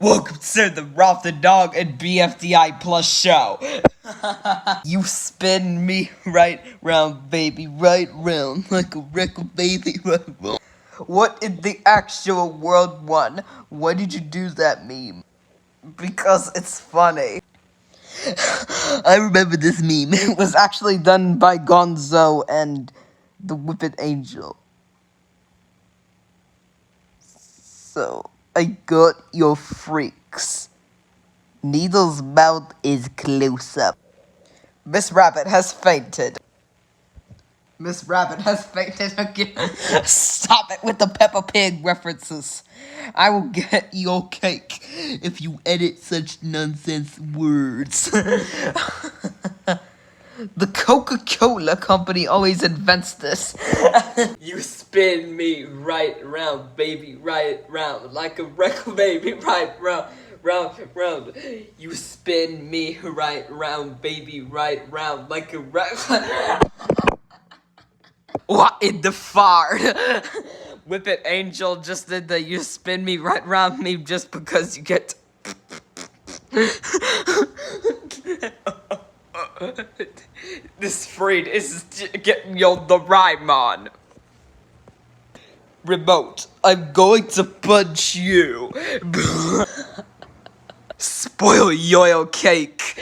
Welcome to the Rowlf the Dog and BFDI Plush show. You spin me right round, baby, right round, like a record, baby, right round. What in the actual world won? Why did you do that meme? Because it's funny. I remember this meme. It was actually done by Gonzo and the Whippet Angel. So, I got your freaks. Needle's mouth is close up. Miss Rabbit has fainted. Miss Rabbit has fainted again. Stop it with the Peppa Pig references. I will get your cake if you edit such nonsense words. The Coca-Cola company always invents this. You spin me right round, baby, right round, like a record, baby, right round. Round. You spin me right round, baby, right round, like a What in the fart? Whippet Angel just did the you spin me right round meme just because you get this freed is getting you the rhyme on. Remote, I'm going to punch you. Spoil your cake.